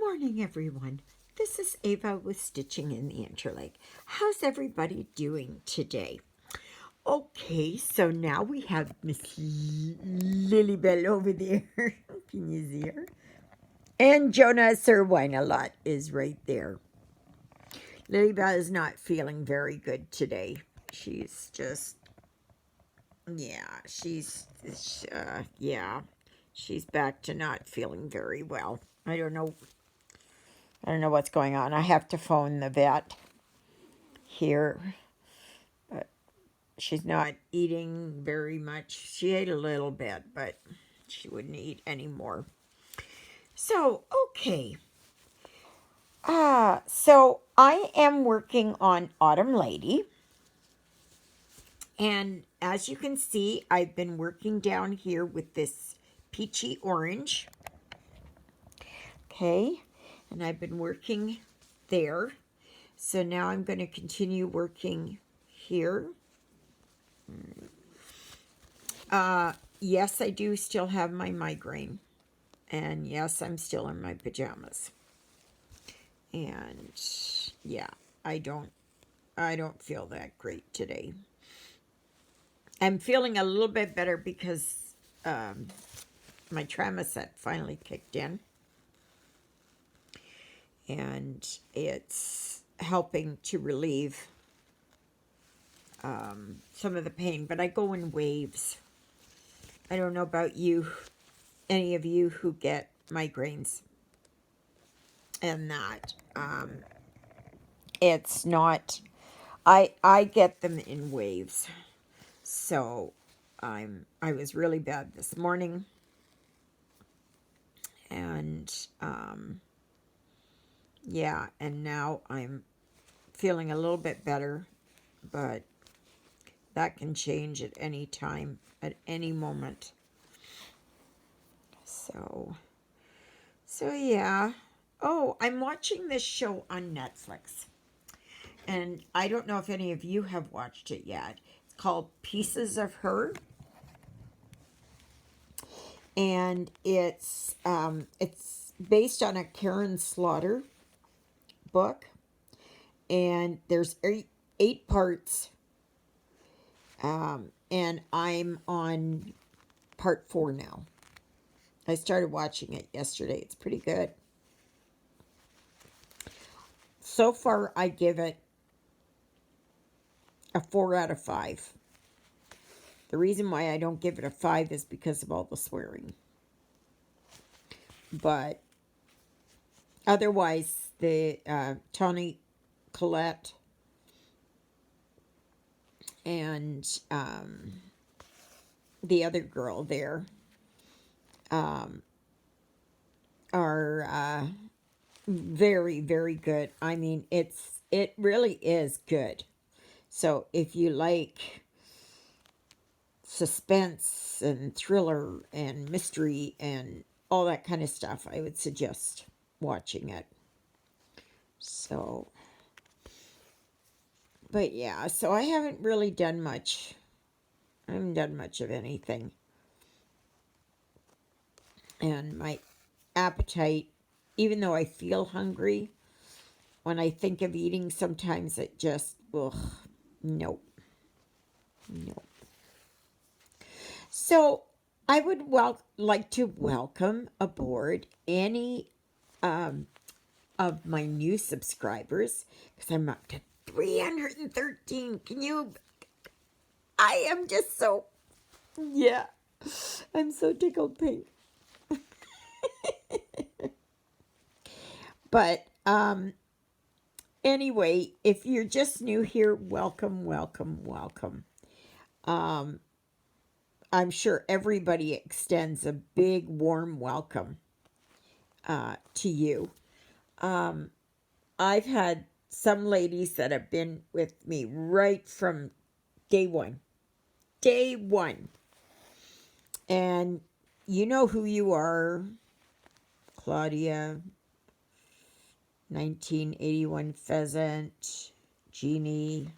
morning, everyone. This is Eva with Stitching in the Interlake. How's everybody doing today? Okay, so now we have Miss Lilybell over there. Can you see her? And Jonah Sir-Wine-A-Lot is right there. Lilybell is not feeling very good today. She's just, she's back to not feeling very well. I don't know what's going on. I have to phone the vet here. But she's not eating very much. She ate a little bit, but she wouldn't eat anymore. So, okay. So I am working on Autumn Lady. And as you can see, I've been working down here with this peachy orange. Okay. And I've been working there. So now I'm going to continue working here. Yes, I do still have my migraine. And yes, I'm still in my pajamas. And yeah, I don't feel that great today. I'm feeling a little bit better because my Tramoset finally kicked in. And it's helping to relieve some of the pain. But I go in waves. I don't know about you, any of you who get migraines. And that it's not, I get them in waves. So I was really bad this morning. And yeah, and now I'm feeling a little bit better, but that can change at any time, at any moment. So yeah. Oh, I'm watching this show on Netflix. And I don't know if any of you have watched it yet. It's called Pieces of Her. And it's based on a Karen Slaughter book. And there's eight parts. And I'm on part 4 now. I started watching it yesterday. It's pretty good. So far, I give it a 4 out of 5. The reason why I don't give it a 5 is because of all the swearing. But otherwise, the Toni Collette and the other girl there are very, very good. I mean, it really is good. So if you like suspense and thriller and mystery and all that kind of stuff, I would suggest watching it. So, but yeah, so I haven't really done much. I haven't done much of anything. And my appetite, even though I feel hungry, when I think of eating, sometimes it just, nope. So I would like to welcome aboard any of my new subscribers, because I'm up to 313. I am just so, yeah, I'm so tickled pink. But anyway, if you're just new here, welcome. I'm sure everybody extends a big warm welcome to you. I've had some ladies that have been with me right from day one. And you know who you are. Claudia, 1981 Pheasant, Jeannie,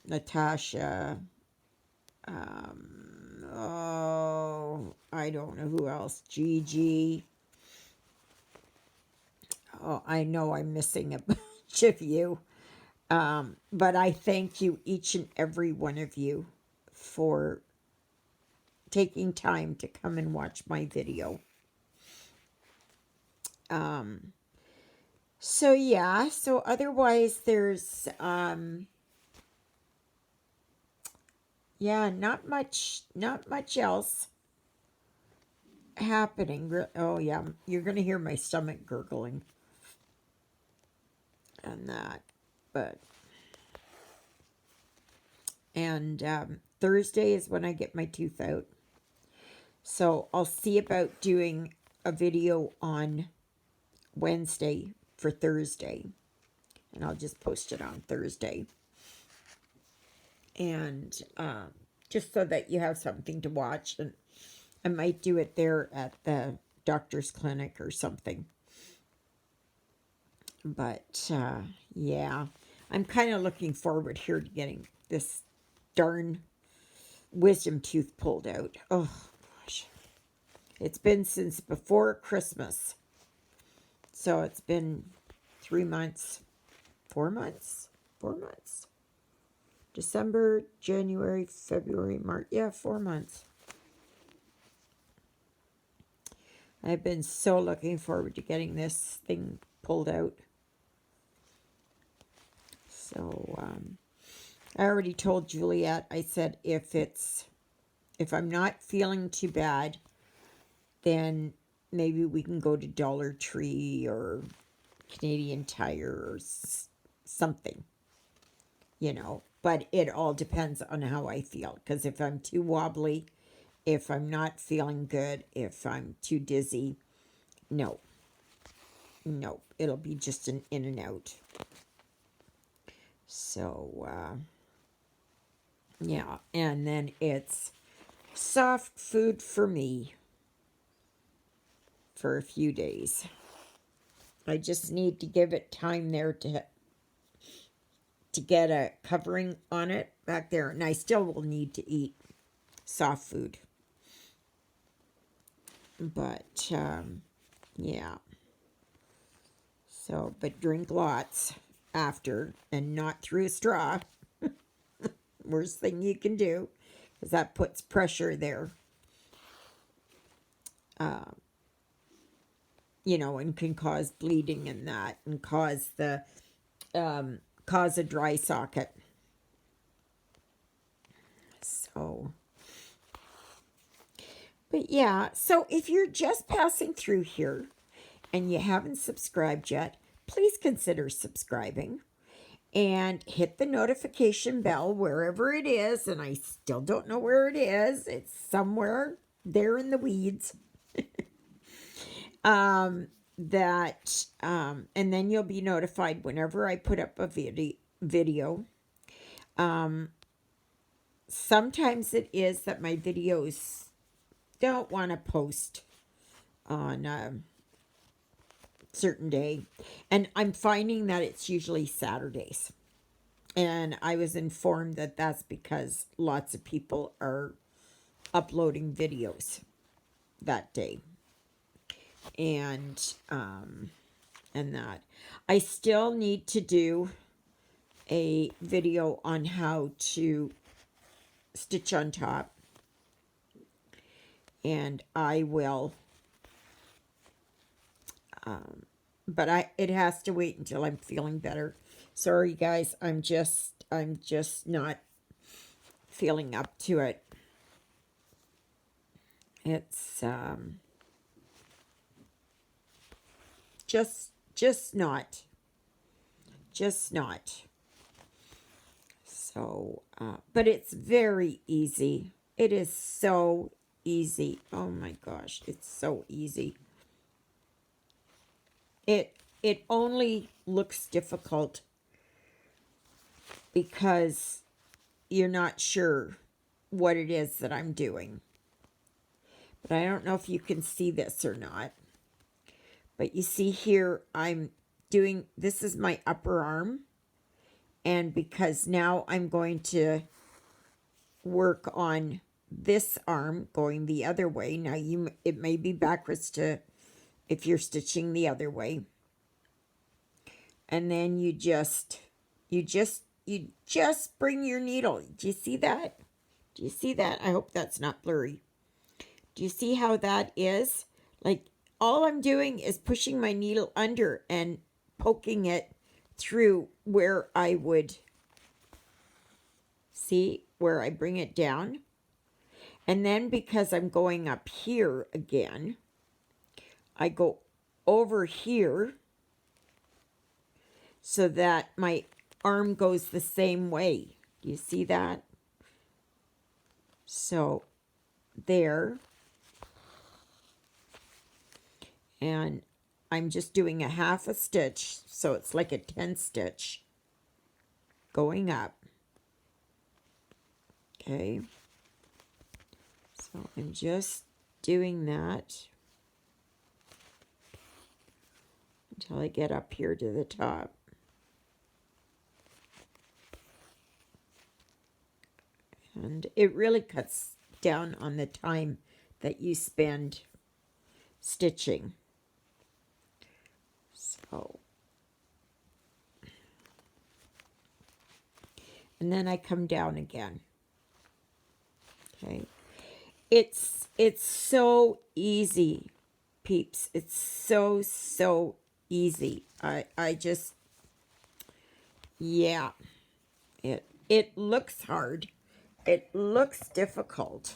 Natasha, I don't know who else, Gigi, Oh, I know I'm missing a bunch of you. But I thank you, each and every one of you, for taking time to come and watch my video. So yeah, so otherwise there's, yeah, not much else happening. Oh yeah, you're gonna hear my stomach gurgling and that, but, and Thursday is when I get my tooth out. So I'll see about doing a video on Wednesday for Thursday, and I'll just post it on Thursday. And just so that you have something to watch, and I might do it there at the doctor's clinic or something. But yeah, I'm kind of looking forward here to getting this darn wisdom tooth pulled out. Oh gosh, it's been since before Christmas, so it's been 3 months, 4 months, 4 months. December, January, February, March. Yeah, 4 months. I've been so looking forward to getting this thing pulled out. So, I already told Juliet, I said, if I'm not feeling too bad, then maybe we can go to Dollar Tree or Canadian Tire or something, you know. But it all depends on how I feel. Because if I'm too wobbly, if I'm not feeling good, if I'm too dizzy, no. No, it'll be just an in and out. So, yeah. And then it's soft food for me for a few days. I just need to give it time there to get a covering on it back there. And I still will need to eat soft food. But, yeah. So, but drink lots after and not through a straw. Worst thing you can do, because that puts pressure there. You know, and can cause bleeding and that, and cause the, cause a dry socket. So, but yeah, so if you're just passing through here and you haven't subscribed yet, please consider subscribing and hit the notification bell wherever it is. And I still don't know where it is. It's somewhere there in the weeds. And then you'll be notified whenever I put up a video. Sometimes it is that my videos don't want to post on a certain day, and I'm finding that it's usually Saturdays, and I was informed that that's because lots of people are uploading videos that day. And that I still need to do a video on how to stitch on top, and I will, but it has to wait until I'm feeling better. Sorry guys, I'm just not feeling up to it. It's just not. So, but it's very easy. It is so easy. Oh my gosh, it's so easy. It only looks difficult because you're not sure what it is that I'm doing. But I don't know if you can see this or not. But you see here, I'm doing, this is my upper arm. And because now I'm going to work on this arm going the other way. Now it may be backwards to if you're stitching the other way. And then you just bring your needle. Do you see that? Do you see that? I hope that's not blurry. Do you see how that is? Like, all I'm doing is pushing my needle under and poking it through where I would, see where I bring it down. And then because I'm going up here again, I go over here so that my arm goes the same way. Do you see that? So there. And I'm just doing a half a stitch, so it's like a 10 stitch going up. Okay. So I'm just doing that until I get up here to the top. And it really cuts down on the time that you spend stitching. So, and then I come down again. Okay. It's so easy, peeps. It's so easy. I just, yeah. It looks hard. It looks difficult.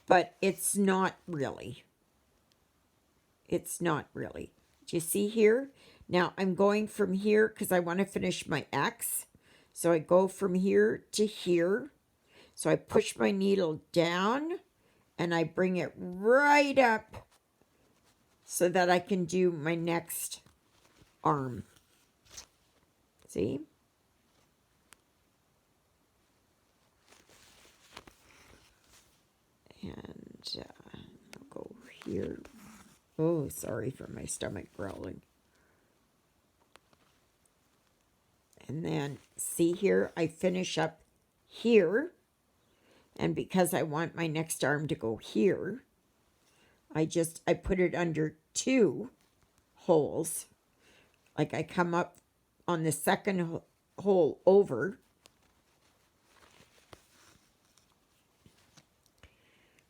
But it's not really. It's not really. Do you see here? Now I'm going from here because I want to finish my X. So I go from here to here. So I push my needle down and I bring it right up so that I can do my next arm. See? And I'll go here. Oh, sorry for my stomach growling. And then, see here, I finish up here. And because I want my next arm to go here, I put it under 2 holes. Like I come up on the second hole over.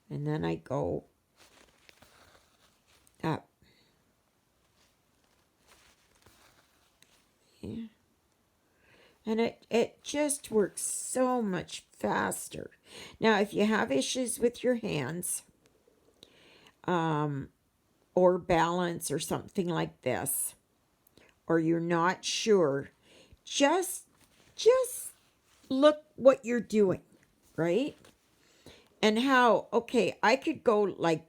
And then I go up. Yeah. And it just works so much faster. Now, if you have issues with your hands, or balance or something like this, or you're not sure, just look what you're doing, right? And how, okay, I could go like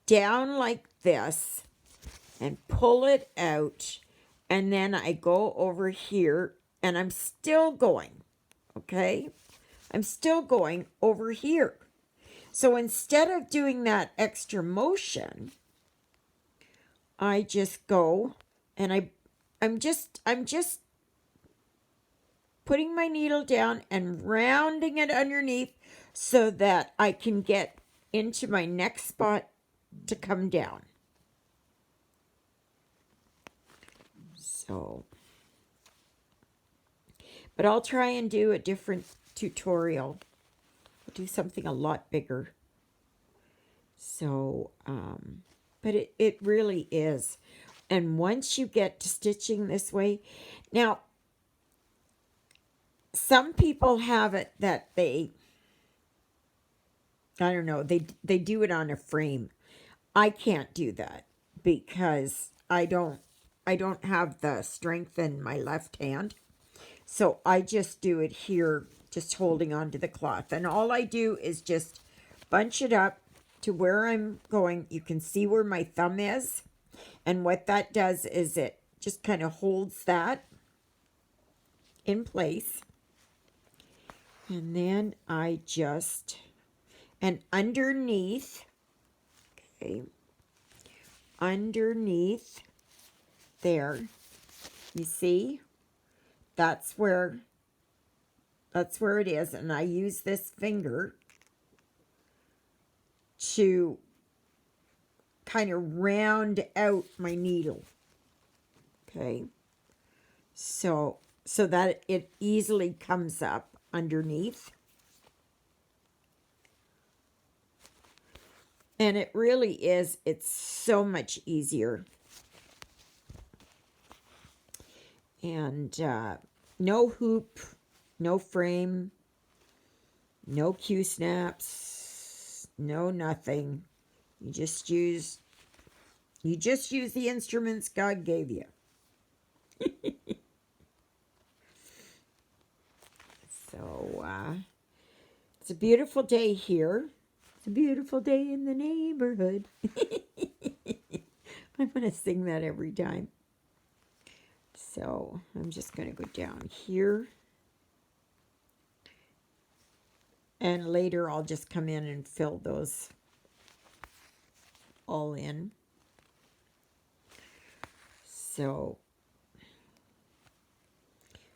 down like this and pull it out, and then I go over here and I'm still going, okay? I'm still going over here. So instead of doing that extra motion, I just go and I'm just putting my needle down and rounding it underneath so that I can get into my next spot to come down. So, but I'll try and do a different tutorial. I'll do something a lot bigger. So, but it really is. And once you get to stitching this way, now, some people have it that I don't know, they do it on a frame. I can't do that because I don't have the strength in my left hand. So I just do it here, just holding onto the cloth. And all I do is just bunch it up to where I'm going. You can see where my thumb is. And what that does is it just kind of holds that in place. And then I just, and underneath, okay, underneath there, you see, that's where it is. And I use this finger to kind of round out my needle. Okay. So that it easily comes up underneath. And it really is, it's so much easier. And no hoop, no frame, no Q-snaps, no nothing. You just use the instruments God gave you. So, it's a beautiful day here. It's a beautiful day in the neighborhood. I'm going to sing that every time. So, I'm just going to go down here. And later I'll just come in and fill those all in. So,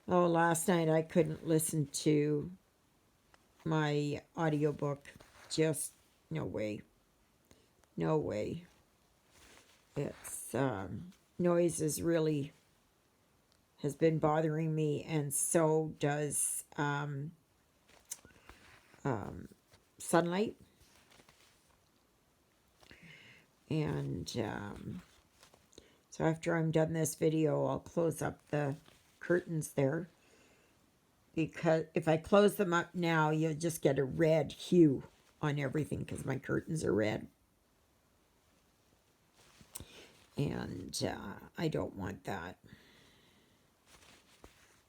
oh, last night I couldn't listen to my audiobook. Just no way. No way. It's, noise is really, has been bothering me, and so does, sunlight. And, so after I'm done this video, I'll close up the curtains there. Because if I close them up now, you'll just get a red hue on everything because my curtains are red. And I don't want that.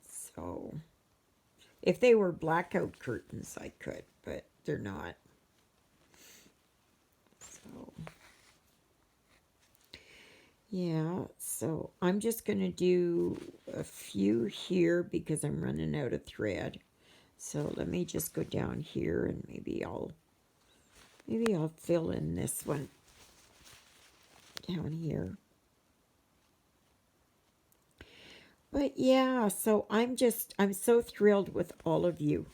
So if they were blackout curtains, I could, but they're not. So yeah, so I'm just going to do a few here because I'm running out of thread. So let me just go down here and maybe I'll fill in this one down here. But yeah, so I'm so thrilled with all of you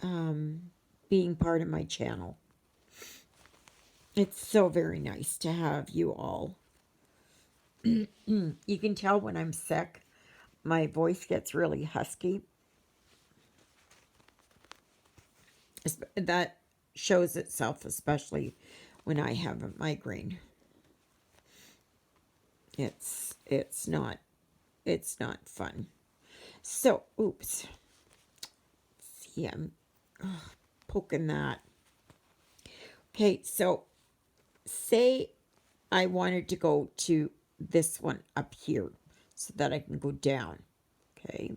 being part of my channel. It's so very nice to have you all. You can tell when I'm sick, my voice gets really husky. That shows itself especially when I have a migraine. It's not fun. So, oops. See, I'm poking that. Okay, so say I wanted to go to this one up here so that I can go down. Okay.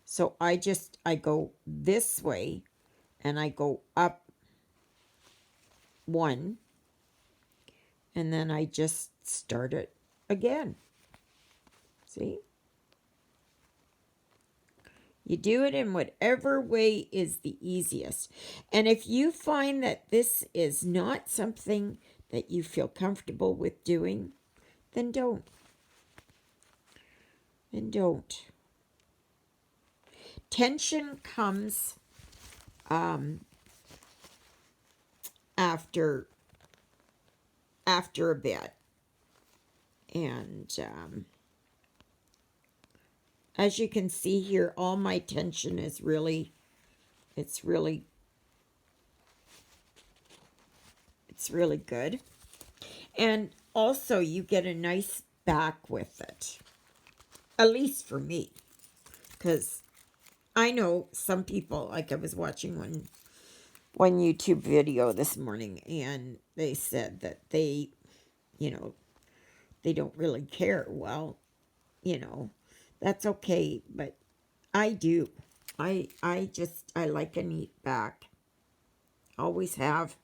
So I go this way and I go up one and then I just start it again. See? You do it in whatever way is the easiest. And if you find that this is not something that you feel comfortable with doing, then don't. Then don't. Tension comes after a bit. And as you can see here, all my tension is really good. And also you get a nice back with it. At least for me. Because I know some people, like I was watching one YouTube video this morning, and they said that they don't really care. Well, that's okay, but I do. I like a neat back. Always have.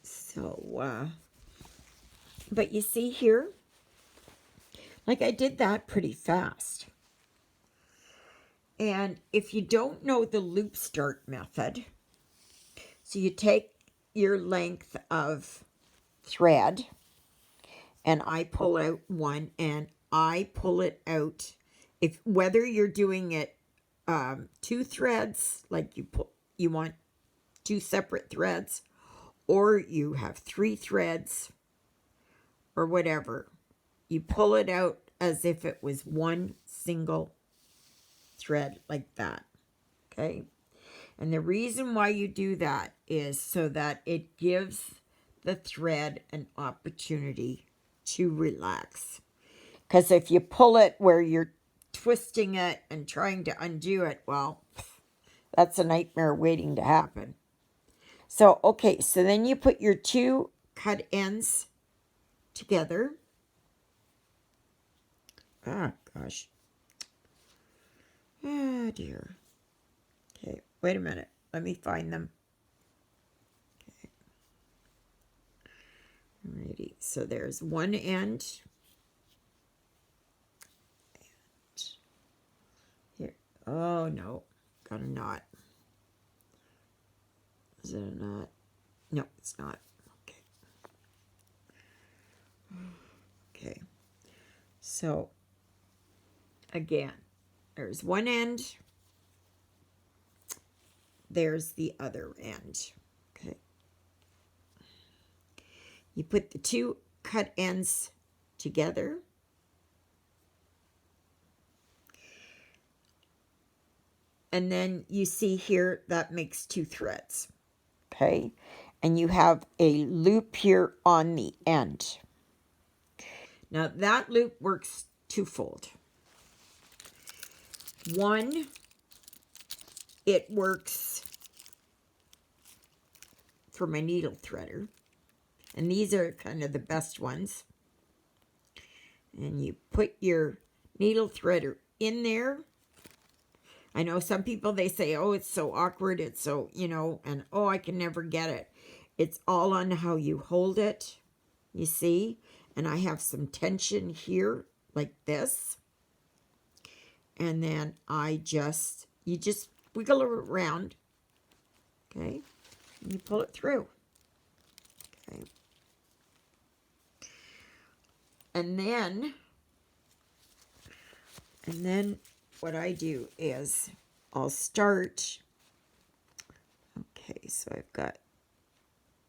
So, but you see here, like I did that pretty fast. And if you don't know the loop start method, so you take your length of thread, and I pull out one, and I pull it out. Whether you're doing it 2 threads, like you want 2 separate threads, or you have 3 threads or whatever, you pull it out as if it was one single thread like that, okay? And the reason why you do that is so that it gives the thread an opportunity to relax. Because if you pull it where you're twisting it and trying to undo it, well, that's a nightmare waiting to happen. So, okay, so then you put your 2 cut ends together. Ah, gosh. Oh, dear. Okay, wait a minute. Let me find them. Okay. Alrighty, so there's one end. And here. Oh, no. Got a knot. Is it a knot? No, it's not. Okay. Okay. So, again, there's one end. There's the other end. Okay. You put the 2 cut ends together. And then you see here that makes 2 threads. Okay. And you have a loop here on the end. Now that loop works twofold. One, it works for my needle threader. And these are kind of the best ones. And you put your needle threader in there. I know some people, they say, oh, it's so awkward. It's so, and oh, I can never get it. It's all on how you hold it, you see? And I have some tension here like this. And then you just wiggle it around, okay? And you pull it through, okay? And then what I do is I'll start, okay, so I've got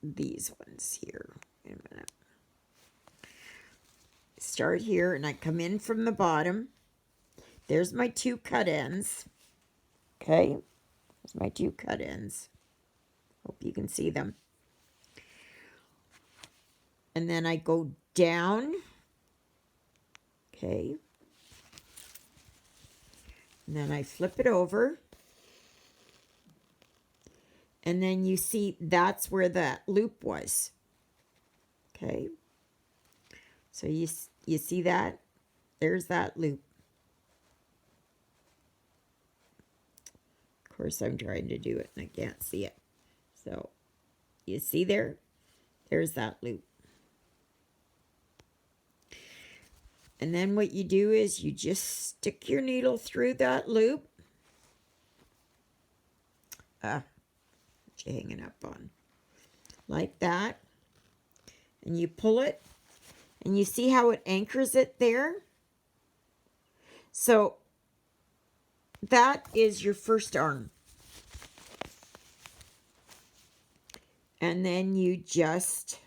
these ones here. Wait a minute. Start here, and I come in from the bottom. There's my 2 cut ends, okay? There's my 2 cut ends. Hope you can see them. And then I go down, okay? And then I flip it over. And then you see that's where that loop was. Okay. So you see that? There's that loop. Of course, I'm trying to do it and I can't see it. So you see there? There's that loop. And then what you do is you just stick your needle through that loop. What you hanging up on? Like that. And you pull it. And you see how it anchors it there? So that is your first arm. And then you just...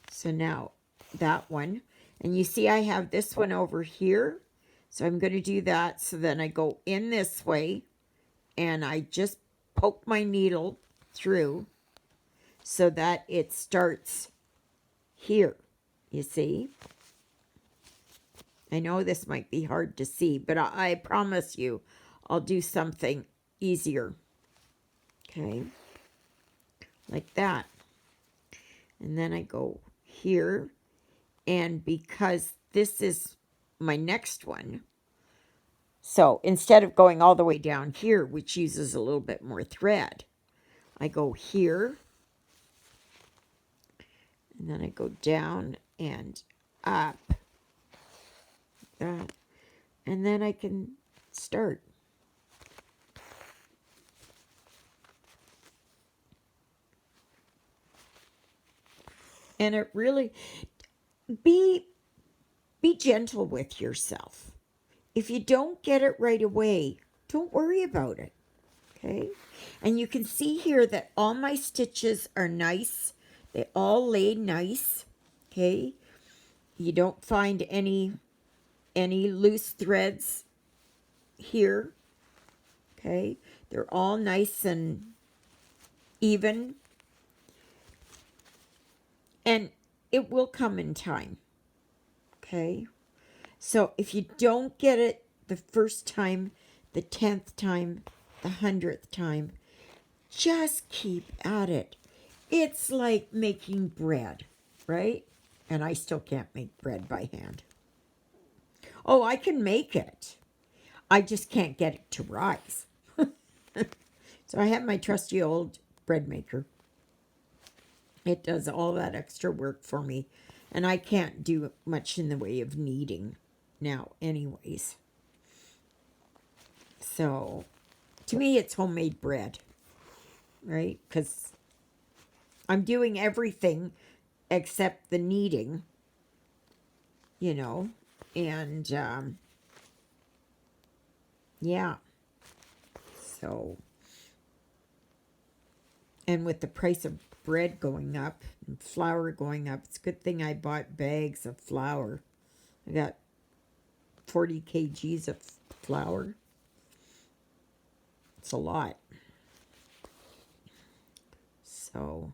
So now that one, and you see I have this one over here. So I'm going to do that. So then I go in this way and I just poke my needle through so that it starts here. You see? I know this might be hard to see, but I promise you I'll do something easier. Okay? Like that. And then I go here, and because this is my next one, so instead of going all the way down here, which uses a little bit more thread, I go here, and then I go down and up, like that, and then I can start. And it really, be gentle with yourself. If you don't get it right away, don't worry about it. Okay. And you can see here that all my stitches are nice. They all lay nice. Okay. You don't find any loose threads here. Okay. They're all nice and even. And it will come in time. Okay. So if you don't get it the first time, the 10th time, the 100th time, just keep at it. It's like making bread, right? And I still can't make bread by hand. Oh, I can make it. I just can't get it to rise. So I have my trusty old bread maker. It does all that extra work for me. And I can't do much in the way of kneading now anyways. So to me, it's homemade bread, right? Because I'm doing everything except the kneading, you know, and yeah. So, and with the price of bread going up and flour going up, it's a good thing I bought bags of flour. I got 40 kgs of flour. It's a lot. So,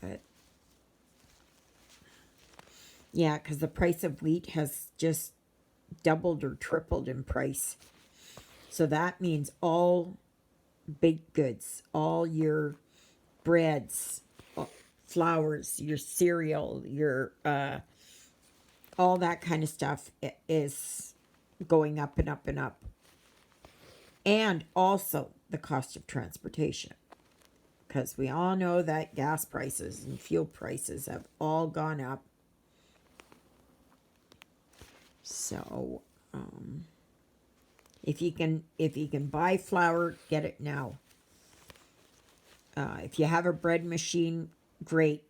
but yeah, because the price of wheat has just doubled or tripled in price. So that means all baked goods, all your breads, flours, your cereal, your all that kind of stuff is going up and up and up. And also the cost of transportation. Because we all know that gas prices and fuel prices have all gone up. So, if you can buy flour, get it now. If you have a bread machine, great.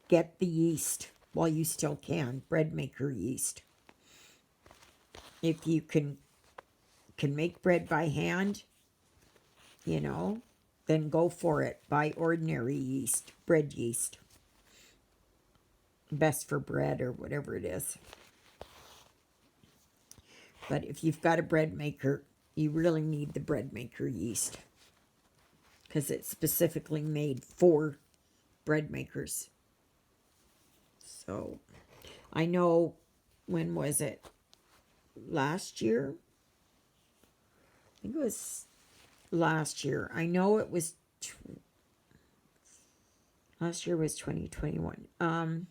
Get the yeast while you still can. Bread maker yeast. If you can make bread by hand, you know, then go for it. Buy ordinary yeast, bread yeast. Best for bread or whatever it is. But if you've got a bread maker, you really need the bread maker yeast. Because it's specifically made for bread makers. So, I know, when was it? Last year? I think it was last year. I know it was, last year was 2021.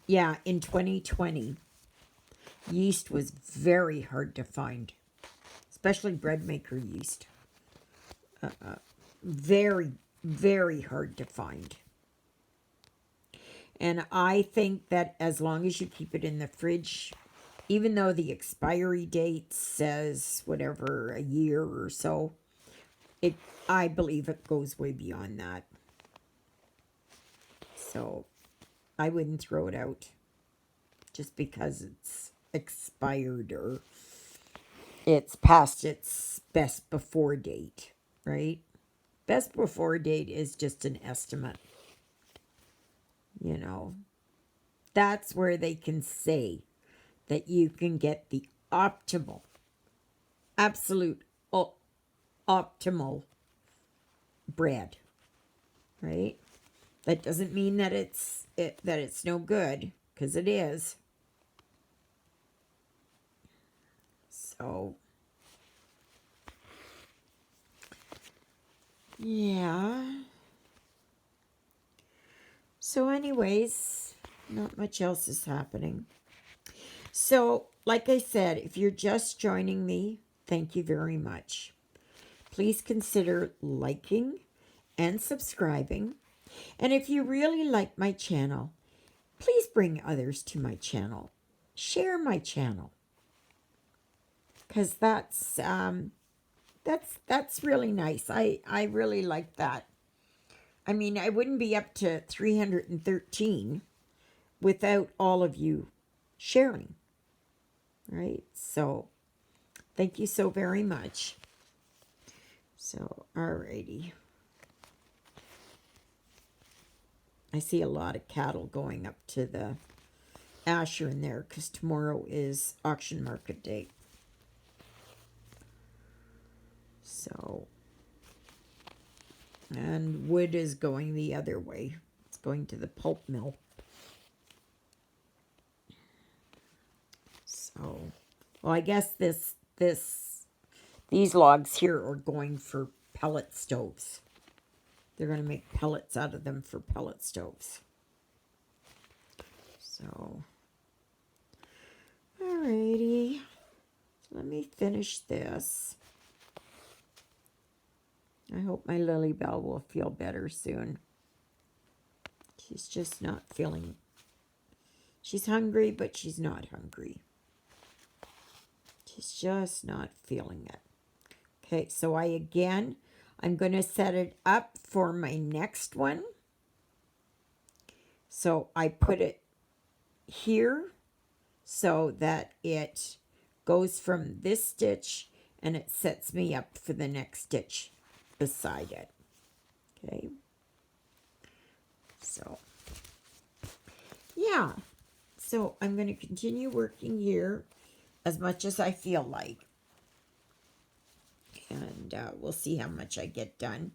Yeah, in 2020, yeast was very hard to find, especially bread maker yeast. Very, very hard to find. And I think that as long as you keep it in the fridge, even though the expiry date says whatever, a year or so, I believe it goes way beyond that. So I wouldn't throw it out just because it's expired or it's past its best before date, right? Best before date is just an estimate. You know, that's where they can say that you can get the optimal, absolute optimal bread, right? That doesn't mean that it's no good, because it is. So, yeah. So anyways, not much else is happening. So, like I said, if you're just joining me, thank you very much. Please consider liking and subscribing. And if you really like my channel, please bring others to my channel. Share my channel. Because that's really nice. I really like that. I mean, I wouldn't be up to 313 without all of you sharing. Right? So Thank you so very much. So, alrighty. I see a lot of cattle going up to the Asher in there because tomorrow is auction market day. So, and wood is going the other way. It's going to the pulp mill. So, well, I guess these logs here are going for pellet stoves. They're going to make pellets out of them for pellet stoves. So, alrighty. Let me finish this. I hope my Lily Bell will feel better soon. She's just not feeling... She's hungry, but she's not hungry. She's just not feeling it. Okay, so I'm going to set it up for my next one. So I put it here so that it goes from this stitch and it sets me up for the next stitch beside it. Okay. So, yeah. So I'm going to continue working here as much as I feel like. And we'll see how much I get done.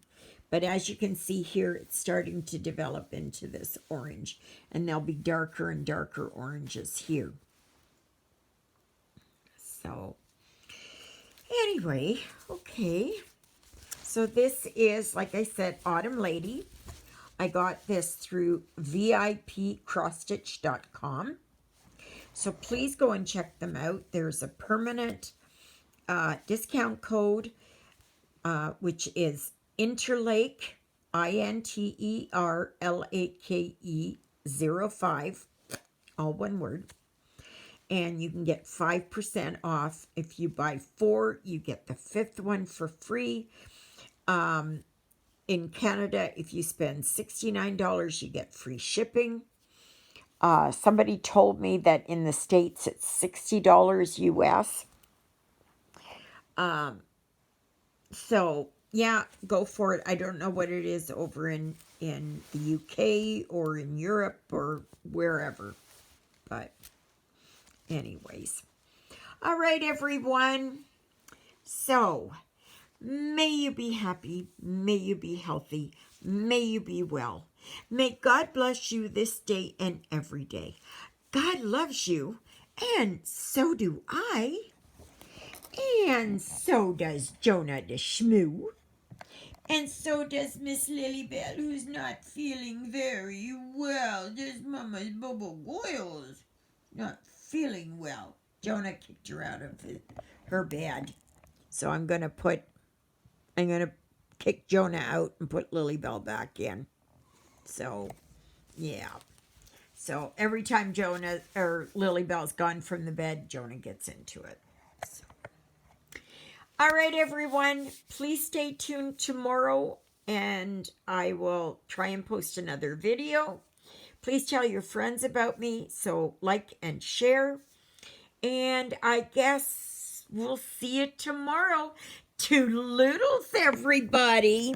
But as you can see here, it's starting to develop into this orange. And there'll be darker and darker oranges here. So, anyway, okay. So this is, like I said, Autumn Lady. I got this through VIPcrossstitch.com. So please go and check them out. There's a permanent discount code, which is Interlake, INTERLAKE 05, all one word. And you can get 5% off. If you buy 4, you get the 5th one for free. In Canada, if you spend $69, you get free shipping. Somebody told me that in the States it's $60 US. So, yeah, go for it. I don't know what it is over in the UK or in Europe or wherever. But anyways. All right, everyone. So, may you be happy. May you be healthy. May you be well. May God bless you this day and every day. God loves you, and so do I. And so does Jonah the Shmoo. And so does Miss Lilybell, who's not feeling very well. Does Mama's Bobo Goyles not feeling well. Jonah kicked her out of her bed. So I'm going to kick Jonah out and put Lilybell back in. So, yeah. So every time Jonah or Lilybell's gone from the bed, Jonah gets into it. So. All right, everyone. Please stay tuned tomorrow, and I will try and post another video. Please tell your friends about me, so like and share. And I guess we'll see you tomorrow. Toodaloodles, everybody.